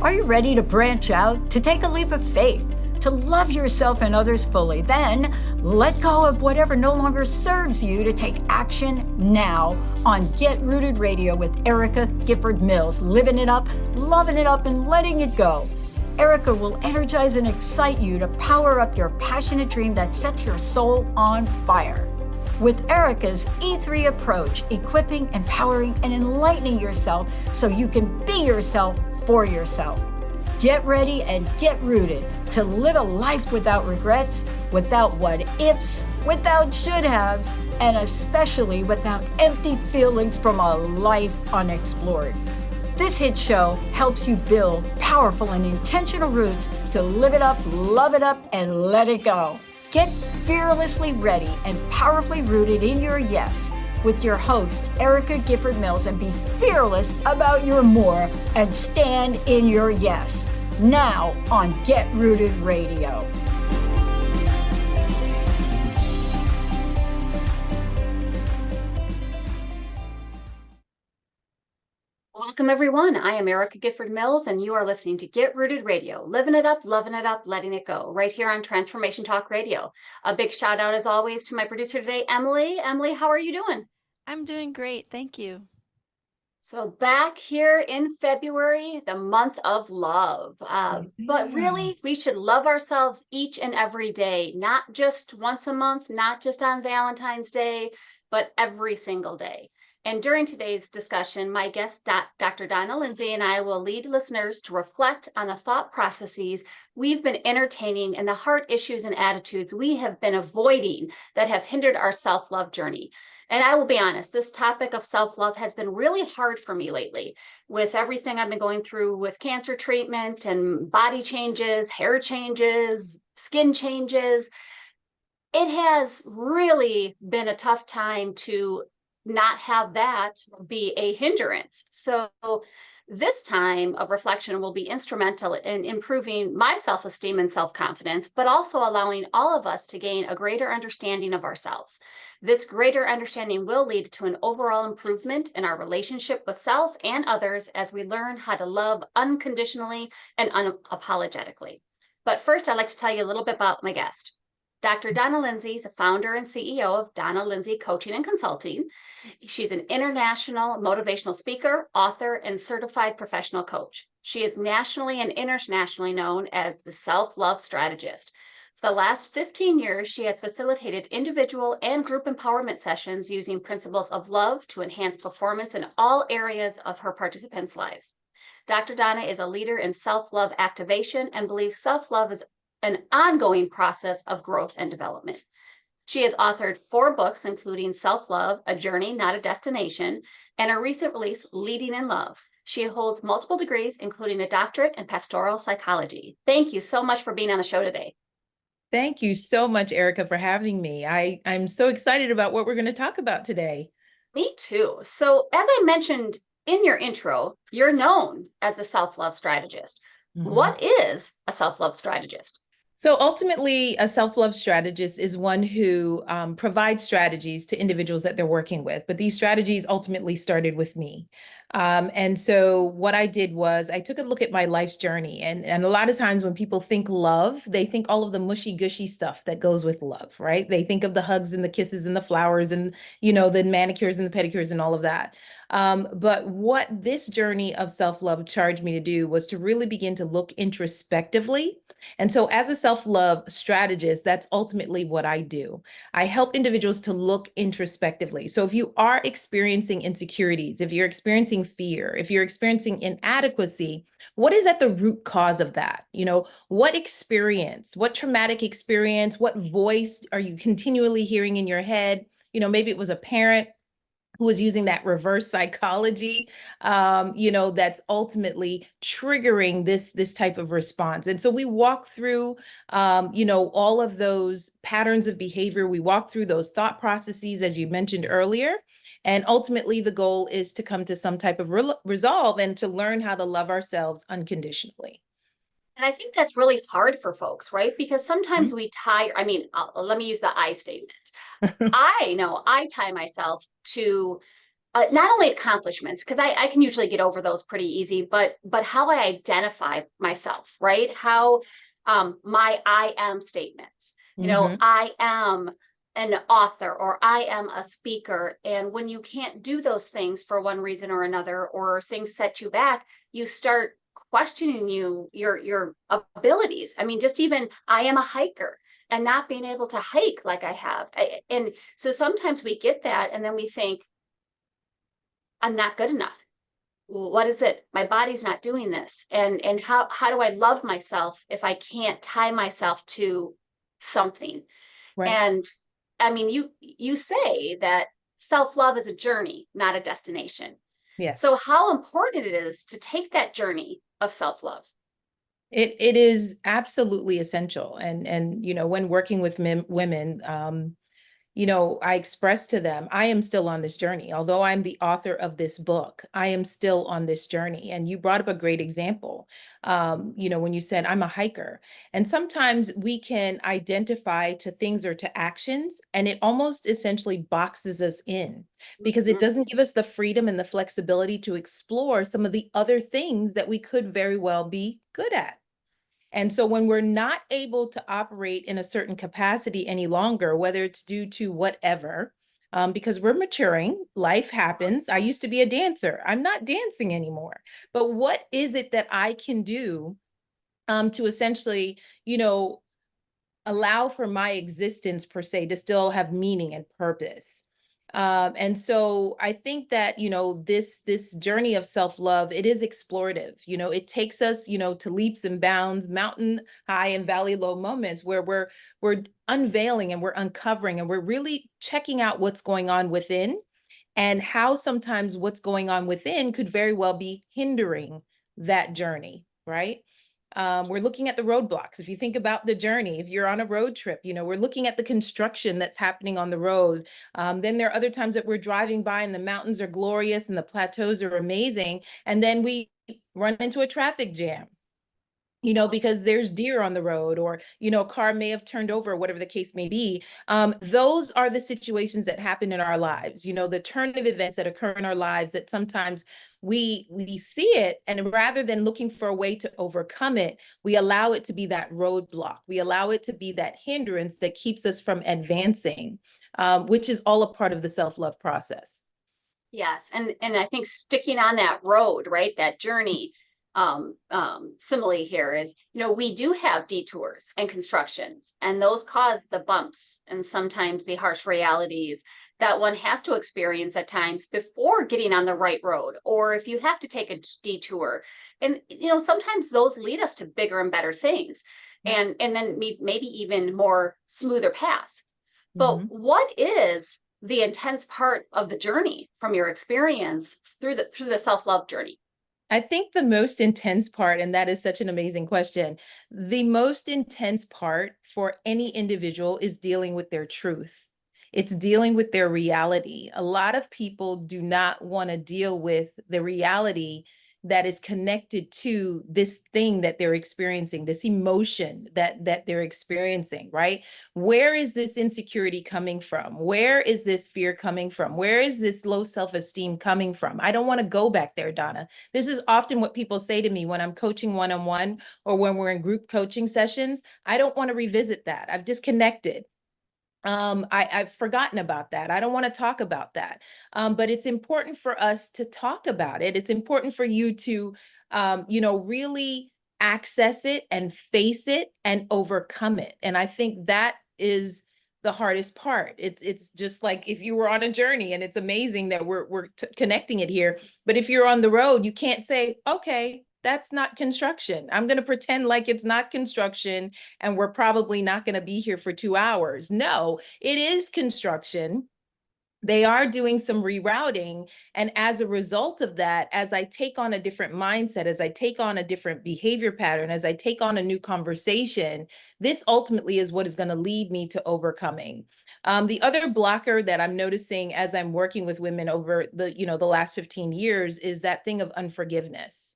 Are you ready to branch out, to take a leap of faith, to love yourself and others fully? Then let go of whatever no longer serves you to take action now on Get Rooted Radio with Erica Gifford Mills, living it up, loving it up, and letting it go. Erica will energize and excite you to power up your passionate dream that sets your soul on fire. With Erica's E3 approach, equipping, empowering, and enlightening yourself so you can be yourself for yourself. Get ready and get rooted to live a life without regrets, without what ifs, without should haves, and especially without empty feelings from a life unexplored. This hit show helps you build powerful and intentional roots to live it up, love it up, and let it go. Get fearlessly ready and powerfully rooted in your yes with your host, Erica Gifford Mills, and be fearless about your more and stand in your yes. Now on Get Rooted Radio. Welcome, everyone. I am Erica Gifford Mills, and you are listening to Get Rooted Radio, living it up, loving it up, letting it go, right here on Transformation Talk Radio. A big shout out, as always, to my producer today, Emily. Emily, how are you doing? I'm doing great. Thank you. So back here in February, the month of love. But really, we should love ourselves each and every day, not just once a month, not just on Valentine's Day, but every single day. And during today's discussion, my guest, Dr. Donna Lindsay, and I will lead listeners to reflect on the thought processes we've been entertaining and the heart issues and attitudes we have been avoiding that have hindered our self-love journey. And I will be honest, this topic of self-love has been really hard for me lately with everything I've been going through with cancer treatment and body changes, hair changes, skin changes. It has really been a tough time to not have that be a hindrance. So this time of reflection will be instrumental in improving my self-esteem and self-confidence, but also allowing all of us to gain a greater understanding of ourselves. This greater understanding will lead to an overall improvement in our relationship with self and others as we learn how to love unconditionally and unapologetically. But first, I'd like to tell you a little bit about my guest. Dr. Donna Lindsay is a founder and CEO of Donna Lindsay Coaching and Consulting. She's an international motivational speaker, author, and certified professional coach. She is nationally and internationally known as the self-love strategist. For the last 15 years, she has facilitated individual and group empowerment sessions using principles of love to enhance performance in all areas of her participants' lives. Dr. Donna is a leader in self-love activation and believes self-love is an ongoing process of growth and development. She has authored 4 books, including Self-Love, A Journey, Not a Destination, and her recent release, Leading in Love. She holds multiple degrees, including a doctorate in pastoral psychology. Thank you so much for being on the show today. Thank you so much, Erica, for having me. I'm so excited about what we're going to talk about today. Me too. So as I mentioned in your intro, you're known as the self-love strategist. Mm-hmm. What is a self-love strategist? So ultimately, a self-love strategist is one who provides strategies to individuals that they're working with. But these strategies ultimately started with me. And so what I did was I took a look at my life's journey. And a lot of times when people think love, they think all of the mushy gushy stuff that goes with love, right? They think of the hugs and the kisses and the flowers and, you know, the manicures and the pedicures and all of that. But what this journey of self-love charged me to do was to really begin to look introspectively. And so as a self-love strategist, that's ultimately what I do. I help individuals to look introspectively. So if you are experiencing insecurities, if you're experiencing fear, if you're experiencing inadequacy, what is at the root cause of that? You know, what experience, what traumatic experience, what voice are you continually hearing in your head? You know, maybe it was a parent who was using that reverse psychology, you know, that's ultimately triggering this type of response. And so we walk through, you know, all of those patterns of behavior. We walk through those thought processes, as you mentioned earlier. And ultimately, the goal is to come to some type of resolve and to learn how to love ourselves unconditionally. And I think that's really hard for folks, right? Because sometimes we tie, let me use the I statement. I know I tie myself to not only accomplishments, because I can usually get over those pretty easy, but how I identify myself, right? How my I am statements, you know, I am an author or I am a speaker. And when you can't do those things for one reason or another, or things set you back, you start questioning your abilities. I mean, just even I am a hiker and not being able to hike like I have. And so sometimes we get that and then we think, I'm not good enough. What is it? My body's not doing this. And how do I love myself if I can't tie myself to something? Right. And I mean, you say that self-love is a journey, not a destination. Yes. So how important it is to take that journey of self-love. It is absolutely essential. And you know, when working with women, you know, I express to them, I am still on this journey. Although I'm the author of this book, I am still on this journey. And you brought up a great example, you know, when you said, I'm a hiker. And sometimes we can identify to things or to actions, and it almost essentially boxes us in because it Mhm. doesn't give us the freedom and the flexibility to explore some of the other things that we could very well be good at. And so when we're not able to operate in a certain capacity any longer, whether it's due to whatever, because we're maturing, life happens. I used to be a dancer. I'm not dancing anymore. But what is it that I can do to essentially, you know, allow for my existence per se to still have meaning and purpose? And so I think that, you know, this journey of self-love, it is explorative. You know, it takes us, you know, to leaps and bounds, mountain high and valley low moments where we're unveiling and we're uncovering and we're really checking out what's going on within, and how sometimes what's going on within could very well be hindering that journey, right? We're looking at the roadblocks. If you think about the journey, if you're on a road trip, you know, we're looking at the construction that's happening on the road. Then there are other times that we're driving by and the mountains are glorious and the plateaus are amazing. And then we run into a traffic jam, you know, because there's deer on the road, or, you know, a car may have turned over, whatever the case may be. Those are the situations that happen in our lives, you know, the turn of events that occur in our lives that sometimes we see it, and rather than looking for a way to overcome it, we allow it to be that roadblock. We allow it to be that hindrance that keeps us from advancing, which is all a part of the self-love process. Yes, and I think sticking on that road, right, that journey, simile here is, you know, we do have detours and constructions, and those cause the bumps and sometimes the harsh realities that one has to experience at times before getting on the right road, or if you have to take a detour. And you know, sometimes those lead us to bigger and better things, and then maybe even more smoother paths. But Mhm. what is the intense part of the journey from your experience through the self-love journey? I think the most intense part, and that is such an amazing question, the most intense part for any individual is dealing with their truth. It's dealing with their reality. A lot of people do not want to deal with the reality that is connected to this thing that they're experiencing, this emotion that they're experiencing, right? Where is this insecurity coming from? Where is this fear coming from? Where is this low self-esteem coming from? I don't want to go back there, Donna. This is often what people say to me when I'm coaching one-on-one or when we're in group coaching sessions. I don't want to revisit that. I've disconnected. I've forgotten about that. I don't want to talk about that. But it's important for us to talk about it. It's important for you to, you know, really access it and face it and overcome it. And I think that is the hardest part. It's just like if you were on a journey, and it's amazing that we're connecting it here. But if you're on the road, you can't say, okay, that's not construction. I'm going to pretend like it's not construction and we're probably not going to be here for 2 hours. No, it is construction. They are doing some rerouting. And as a result of that, as I take on a different mindset, as I take on a different behavior pattern, as I take on a new conversation, this ultimately is what is going to lead me to overcoming. The other blocker that I'm noticing as I'm working with women over the, you know, the last 15 years is that thing of unforgiveness,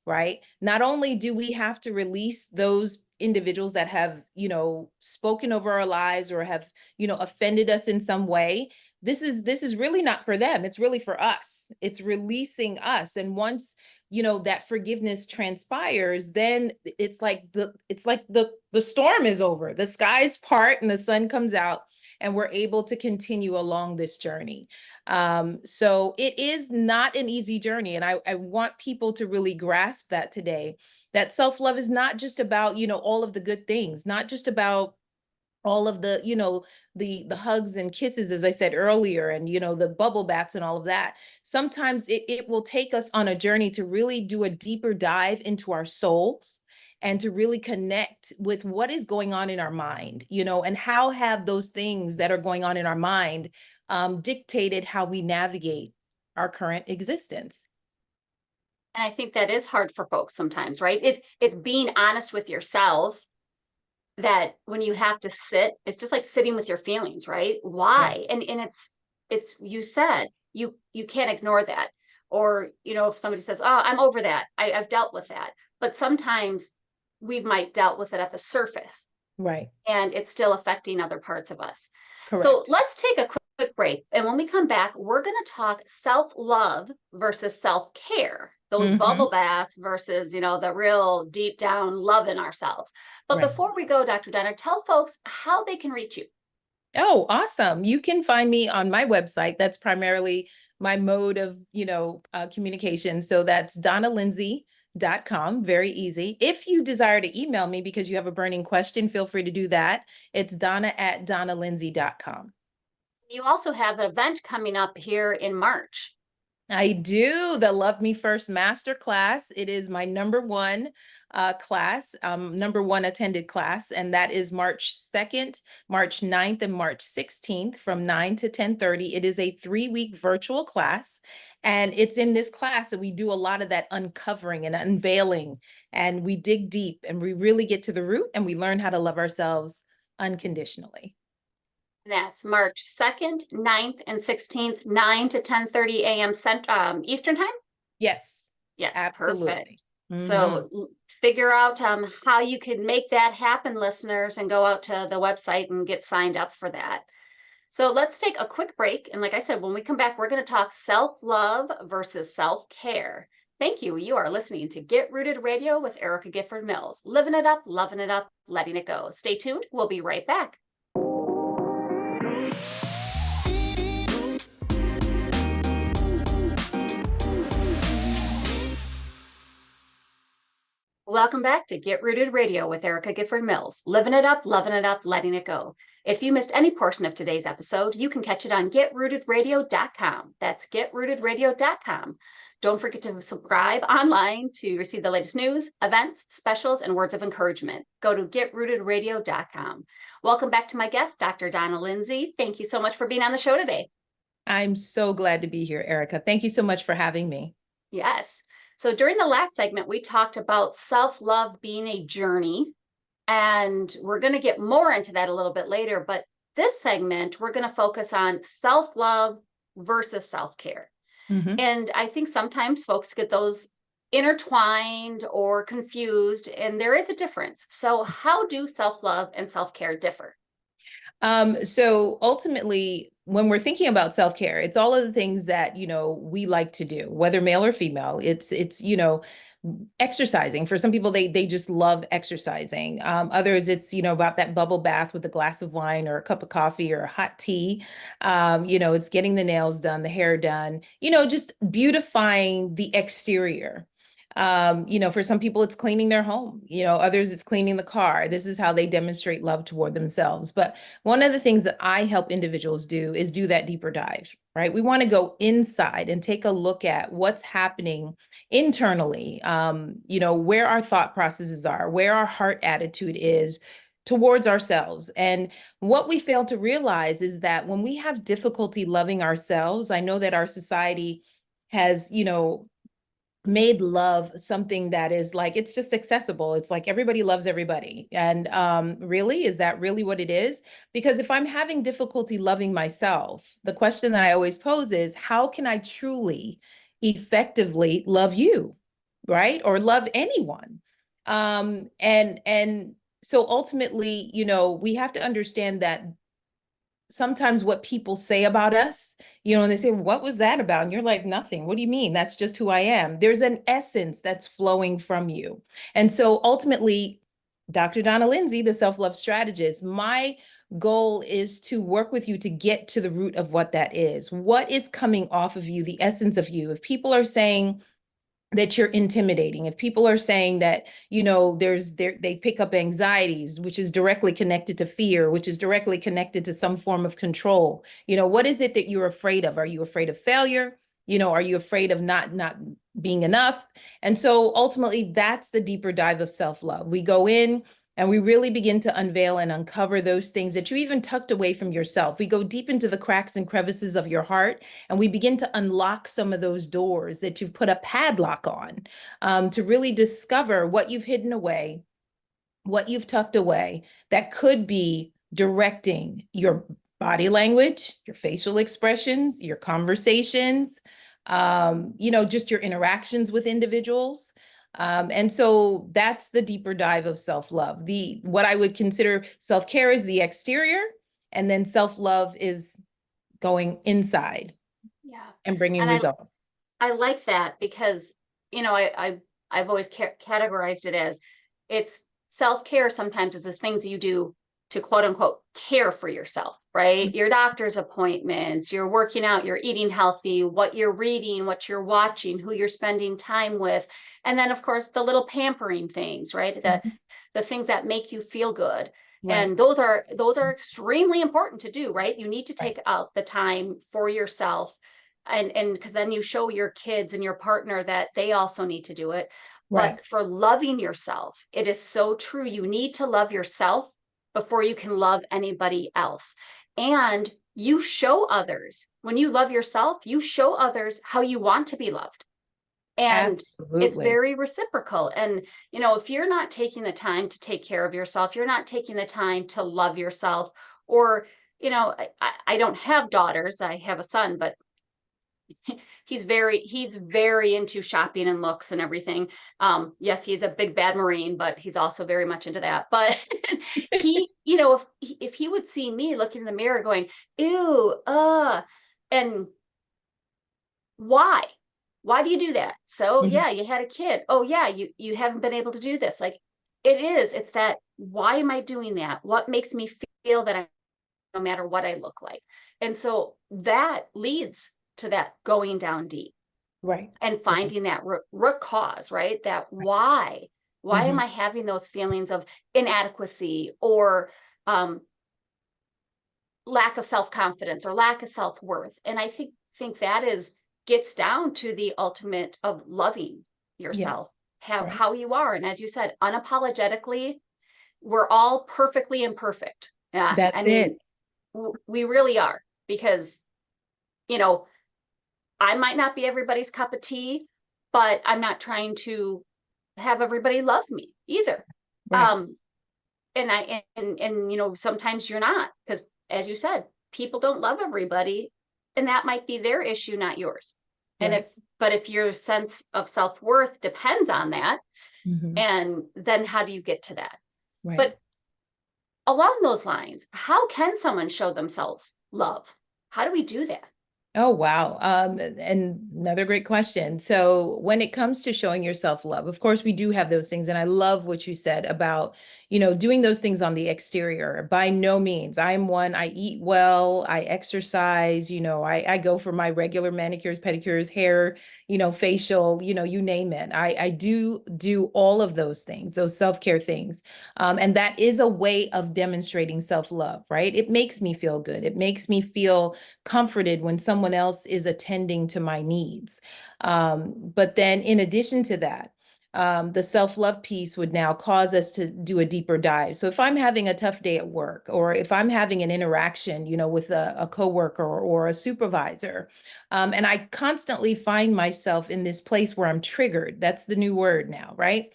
right? Not only do we have to release those individuals that have, you know, spoken over our lives or have, you know, offended us in some way, this is really not for them. It's really for us. It's releasing us. And once, that forgiveness transpires, then it's like the storm is over. The skies part and the sun comes out, and we're able to continue along this journey. So it is not an easy journey. And I want people to really grasp that today, that self-love is not just about, all of the good things, not just about all of the, the hugs and kisses, as I said earlier, and, the bubble baths and all of that. Sometimes it will take us on a journey to really do a deeper dive into our souls and to really connect with what is going on in our mind, and how have those things that are going on in our mind dictated how we navigate our current existence. And I think that is hard for folks sometimes, right? It's being honest with yourselves, that when you have to sit, it's just like sitting with your feelings, right? Why? Yeah. And it's you said you can't ignore that. Or, if somebody says, oh, I'm over that, I've dealt with that. But sometimes we might dealt with it at the surface, Right. and it's still affecting other parts of us. Correct. So let's take a quick break. And when we come back, we're going to talk self-love versus self-care, those bubble baths versus, the real deep down love in ourselves. But Right. before we go, Dr. Donna, tell folks how they can reach you. Oh, awesome. You can find me on my website. That's primarily my mode of, communication. So that's donnalindsay.com. Very easy. If you desire to email me because you have a burning question, feel free to do that. It's donna@donnalindsay.com. You also have an event coming up here in March. I do. The Love Me First Masterclass. It is my number one class, number one attended class, and that is March 2nd, March 9th, and March 16th from 9 to 10:30. It is a 3-week virtual class, and it's in this class that we do a lot of that uncovering and unveiling, and we dig deep, and we really get to the root, and we learn how to love ourselves unconditionally. That's March 2nd, 9th, and 16th, 9 to 10:30 a.m. Eastern time? Yes. Yes, Absolutely. perfect. So figure out how you can make that happen, listeners, and go out to the website and get signed up for that. So let's take a quick break. And like I said, when we come back, we're going to talk self-love versus self-care. Thank you. You are listening to Get Rooted Radio with Erica Gifford Mills. Living it up, loving it up, letting it go. Stay tuned. We'll be right back. Welcome back to Get Rooted Radio with Erica Gifford Mills. Living it up, loving it up, letting it go. If you missed any portion of today's episode, you can catch it on getrootedradio.com. That's getrootedradio.com. Don't forget to subscribe online to receive the latest news, events, specials, and words of encouragement. Go to getrootedradio.com. Welcome back to my guest, Dr. Donna Lindsay. Thank you so much for being on the show today. I'm so glad to be here, Erica. Thank you so much for having me. Yes. So during the last segment, we talked about self-love being a journey, and we're going to get more into that a little bit later. But this segment, we're going to focus on self-love versus self-care. And I think sometimes folks get those intertwined or confused, and there is a difference. So how do self-love and self-care differ? So ultimately, when we're thinking about self-care, it's all of the things that, we like to do, whether male or female. It's, exercising. For some people, they just love exercising. Others, it's, about that bubble bath with a glass of wine or a cup of coffee or a hot tea. It's getting the nails done, the hair done, just beautifying the exterior. For some people, it's cleaning their home, others, it's cleaning the car. This is how they demonstrate love toward themselves. But one of the things that I help individuals do is do that deeper dive, right? We want to go inside and take a look at what's happening internally, where our thought processes are, where our heart attitude is towards ourselves. And what we fail to realize is that when we have difficulty loving ourselves, I know that our society has, made love something that is like, it's just accessible. It's like everybody loves everybody. And really, is that really what it is? Because if I'm having difficulty loving myself, the question that I always pose is, how can I truly, effectively love you, right? Or love anyone? And so ultimately, we have to understand that sometimes what people say about us, you know, and they say, what was that about? And you're like, nothing. What do you mean? That's just who I am. There's an essence that's flowing from you. And so ultimately, Dr. Donna Lindsay, the self-love strategist, my goal is to work with you to get to the root of what that is. What is coming off of you, the essence of you? If people are saying that you're intimidating, if people are saying that, you know, they pick up anxieties, which is directly connected to fear, which is directly connected to some form of control, you know, what is it that you're afraid of? Are you afraid of failure? You know, are you afraid of not being enough? And so ultimately, that's the deeper dive of self-love. We go in and we really begin to unveil and uncover those things that you even tucked away from yourself. We go deep into the cracks and crevices of your heart, and we begin to unlock some of those doors that you've put a padlock on, to really discover what you've hidden away, what you've tucked away that could be directing your body language, your facial expressions, your conversations, you know, just your interactions with individuals. And so that's the deeper dive of self-love. What I would consider self-care is the exterior, and then self-love is going inside Yeah. and bringing And results. I like that because, you know, I've always categorized it as it's self-care sometimes is the things you do to quote unquote care for yourself, right? Your doctor's appointments, you're working out, you're eating healthy, what you're reading, what you're watching, who you're spending time with. And then of course the little pampering things, right? The things that make you feel good. Right, And those are extremely important to do, right? You need to right, take out the time for yourself and because then you show your kids and your partner that they also need to do it. right. But for loving yourself, it is so true. You need to love yourself before you can love anybody else. And you show others, when you love yourself, you show others how you want to be loved. And it's Absolutely. very reciprocal. And, you know, if you're not taking the time to take care of yourself, you're not taking the time to love yourself, or, you know, I don't have daughters, I have a son, but he's very into shopping and looks and everything. Yes, he's a big bad Marine, but he's also very much into that. But he, you know, if he would see me looking in the mirror going, ew, and why? Why do you do that? So Mhm. yeah, you had a kid. Oh yeah, you haven't been able to do this. Like it's that, why am I doing that? What makes me feel that I, no matter what I look like? And so that leads to that going down deep Right, and right, finding that root cause, right? That why am Mhm. I having those feelings of inadequacy or um, lack of self-confidence or lack of self-worth? And I think that is gets down to the ultimate of loving Yeah, yourself, have right. how you are. And as you said, unapologetically, we're all perfectly imperfect. Yeah, That's I mean, it. we really are, because, you know, I might not be everybody's cup of tea, but I'm not trying to have everybody love me either. Right, Um, and you know, sometimes you're not, because as you said, people don't love everybody, and that might be their issue, not yours. And right. if your sense of self-worth depends on that, Mhm. and then how do you get to that? Right. But along those lines, how can someone show themselves love? How do we do that? Oh, wow. And another great question. So when it comes to showing yourself love, of course, we do have those things. And I love what you said about, you know, doing those things on the exterior. By no means. I'm one, I eat well, I exercise, you know, I go for my regular manicures, pedicures, hair, you know, facial, you know, you name it. I do all of those things, those self-care things. And that is a way of demonstrating self-love, right? It makes me feel good. It makes me feel comforted when someone else is attending to my needs. But then in addition to that, the self-love piece would now cause us to do a deeper dive. So if I'm having a tough day at work, or if I'm having an interaction, you know, with a coworker or a supervisor, and I constantly find myself in this place where I'm triggered, that's the new word now, right?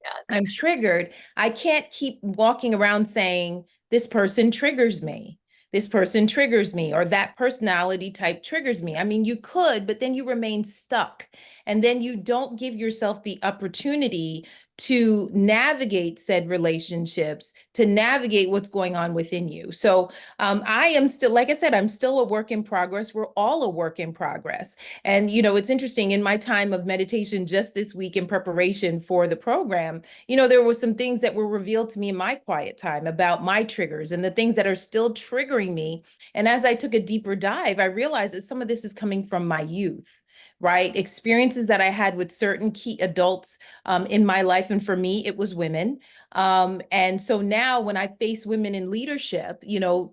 Yes. I'm triggered. I can't keep walking around saying, this person triggers me. This person triggers me, or that personality type triggers me. I mean, you could, but then you remain stuck. And then you don't give yourself the opportunity to navigate said relationships, to navigate what's going on within you. So I am still, like I said, I'm still a work in progress. We're all a work in progress. And, it's interesting, in my time of meditation just this week in preparation for the program, there were some things that were revealed to me in my quiet time about my triggers and the things that are still triggering me. And as I took a deeper dive, I realized that some of this is coming from my youth. Right? Experiences that I had with certain key adults in my life. And for me, it was women. And so now when I face women in leadership,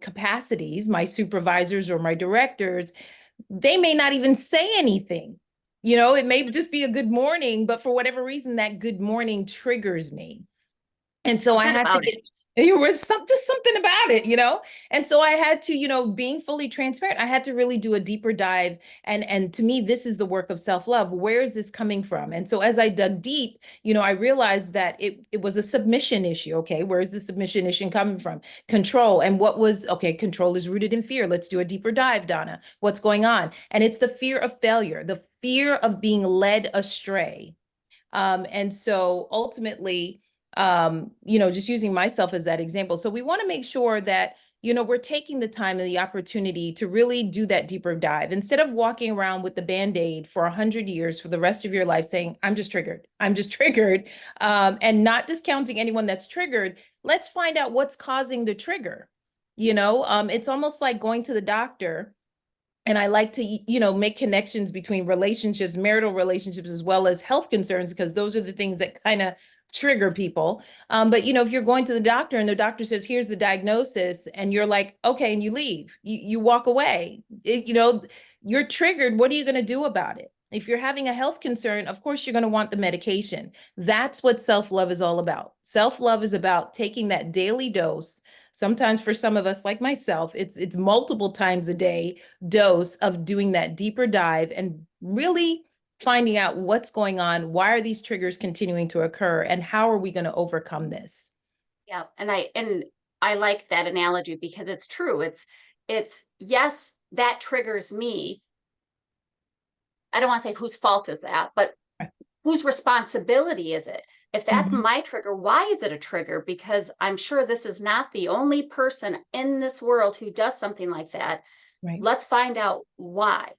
capacities, my supervisors or my directors, they may not even say anything. It may just be a good morning, but for whatever reason, that good morning triggers me. And so I had to get, it was just something about it, And so I had to, being fully transparent, I had to really do a deeper dive. And to me, this is the work of self-love. Where is this coming from? And so as I dug deep, I realized that it was a submission issue. Okay, where is the submission issue coming from? Control. And control is rooted in fear. Let's do a deeper dive, Donna. What's going on? And it's the fear of failure, the fear of being led astray. And so ultimately, just using myself as that example. So we want to make sure that, we're taking the time and the opportunity to really do that deeper dive instead of walking around with the Band-Aid for 100 years for the rest of your life saying, I'm just triggered, and not discounting anyone that's triggered. Let's find out what's causing the trigger. It's almost like going to the doctor. And I like to, make connections between relationships, marital relationships, as well as health concerns, because those are the things that kind of trigger people. But, if you're going to the doctor and the doctor says, here's the diagnosis, and you're like, okay, and you leave, you walk away, you're triggered. What are you going to do about it? If you're having a health concern, of course, you're going to want the medication. That's what self-love is all about. Self-love is about taking that daily dose. Sometimes for some of us, like myself, it's multiple times a day dose of doing that deeper dive and really finding out what's going on. Why are these triggers continuing to occur? And how are we going to overcome this? Yeah. And I like that analogy because it's true. It's yes, that triggers me. I don't want to say whose fault is that, but whose responsibility is it? If that's my trigger, why is it a trigger? Because I'm sure this is not the only person in this world who does something like that. Right. Let's find out why.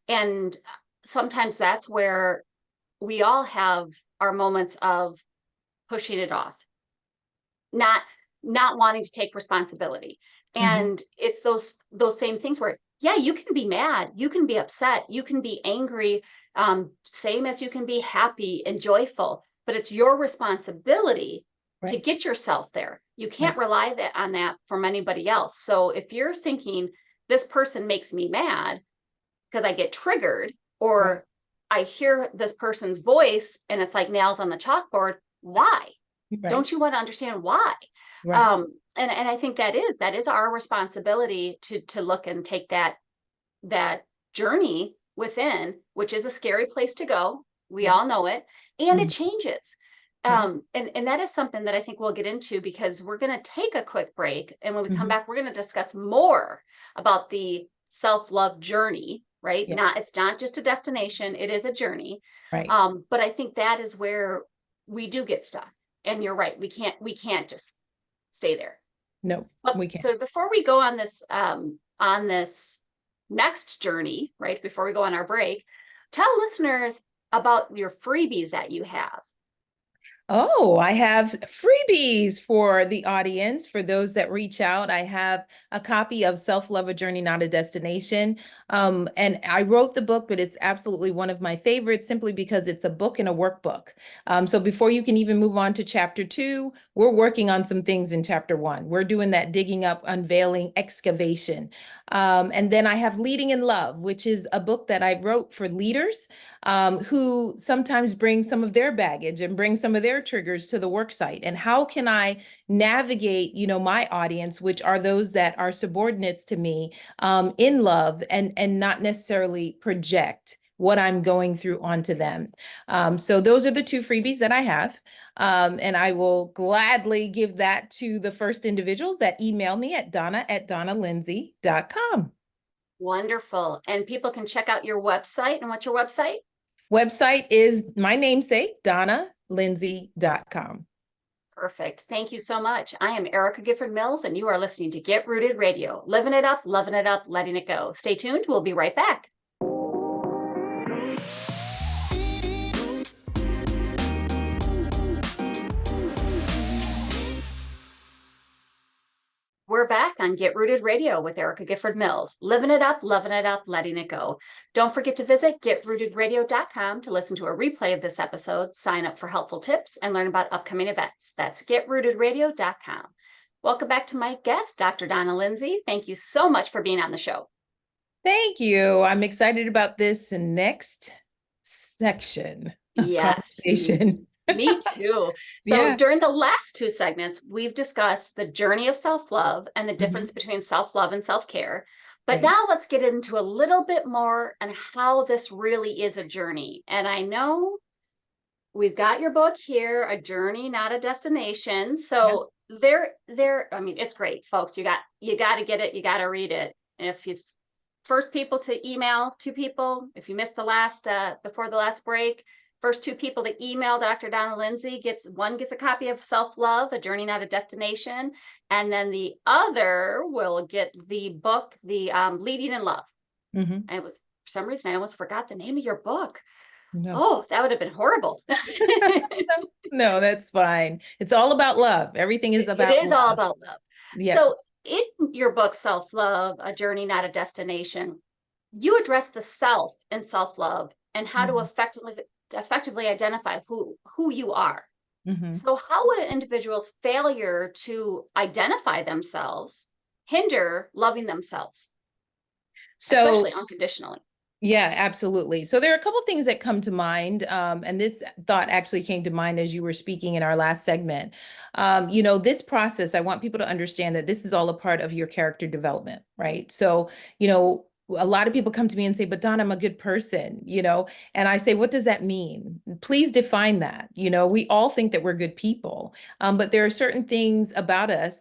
And sometimes that's where we all have our moments of pushing it off, not wanting to take responsibility. And it's those same things where, yeah, you can be mad, you can be upset, you can be angry, same as you can be happy and joyful, but it's your responsibility to get yourself there. You can't rely on that from anybody else. So if you're thinking this person makes me mad because I get triggered, or I hear this person's voice and it's like nails on the chalkboard, why? Don't you want to understand why? And I think that is our responsibility to look and take that journey within, which is a scary place to go. We all know it, and it changes. And that is something that I think we'll get into, because we're going to take a quick break. And when we come back, we're going to discuss more about the self-love journey, right? It's not just a destination, it is a journey. But I think that is where we do get stuck. And you're right, we can't just stay there. No, we can't. So before we go on this next journey, right, before we go on our break, tell listeners about your freebies that you have. Oh, I have freebies for the audience. For those that reach out, I have a copy of Self-Love, A Journey, Not a Destination. And I wrote the book, but it's absolutely one of my favorites simply because it's a book and a workbook. So before you can even move on to chapter 2, we're working on some things in chapter 1. We're doing that digging up, unveiling, excavation. And then I have Leading in Love, which is a book that I wrote for leaders who sometimes bring some of their baggage and bring some of their triggers to the work site. And how can I navigate, my audience, which are those that are subordinates to me, in love, and not necessarily project what I'm going through onto them. So those are the 2 freebies that I have. And I will gladly give that to the first individuals that email me at donna@donnalindsay.com. Wonderful. And people can check out your website. And what's your website? Website is my namesake, Donna DonnaLindsay.com. Perfect. Thank you so much. I am Erica Gifford Mills, and you are listening to Get Rooted Radio. Living it up, loving it up, letting it go. Stay tuned. We'll be right back. We're back on Get Rooted Radio with Erica Gifford Mills. Living it up, loving it up, letting it go. Don't forget to visit getrootedradio.com to listen to a replay of this episode, sign up for helpful tips, and learn about upcoming events. That's getrootedradio.com. Welcome back to my guest, Dr. Donna Lindsay. Thank you so much for being on the show. Thank you. I'm excited about this next section of Yes. conversation. Me too. So during the last two segments, we've discussed the journey of self-love and the difference between self-love and self-care. But now let's get into a little bit more on how this really is a journey. And I know we've got your book here, A Journey, Not a Destination. So I mean, it's great, folks. You got to get it. You got to read it. And if you first people to email two people, if you missed the last, before the last break, first two people to email Dr. Donna Lindsay gets a copy of Self-Love, A Journey, Not a Destination. And then the other will get the book, the Leading in Love. And it was, for some reason, I almost forgot the name of your book. No. Oh, that would have been horrible. No, that's fine. It's all about love. Everything is about It is love. all about love. Yeah. So in your book, Self-Love, A Journey, Not a Destination, you address the self in self-love and how to effectively identify who you are. So how would an individual's failure to identify themselves hinder loving themselves, especially unconditionally? Yeah, absolutely. So there are a couple of things that come to mind, and this thought actually came to mind as you were speaking in our last segment. This process, I want people to understand that this is all a part of your character development, right? So, a lot of people come to me and say, but Don, I'm a good person, and I say, what does that mean? Please define that. We all think that we're good people, but there are certain things about us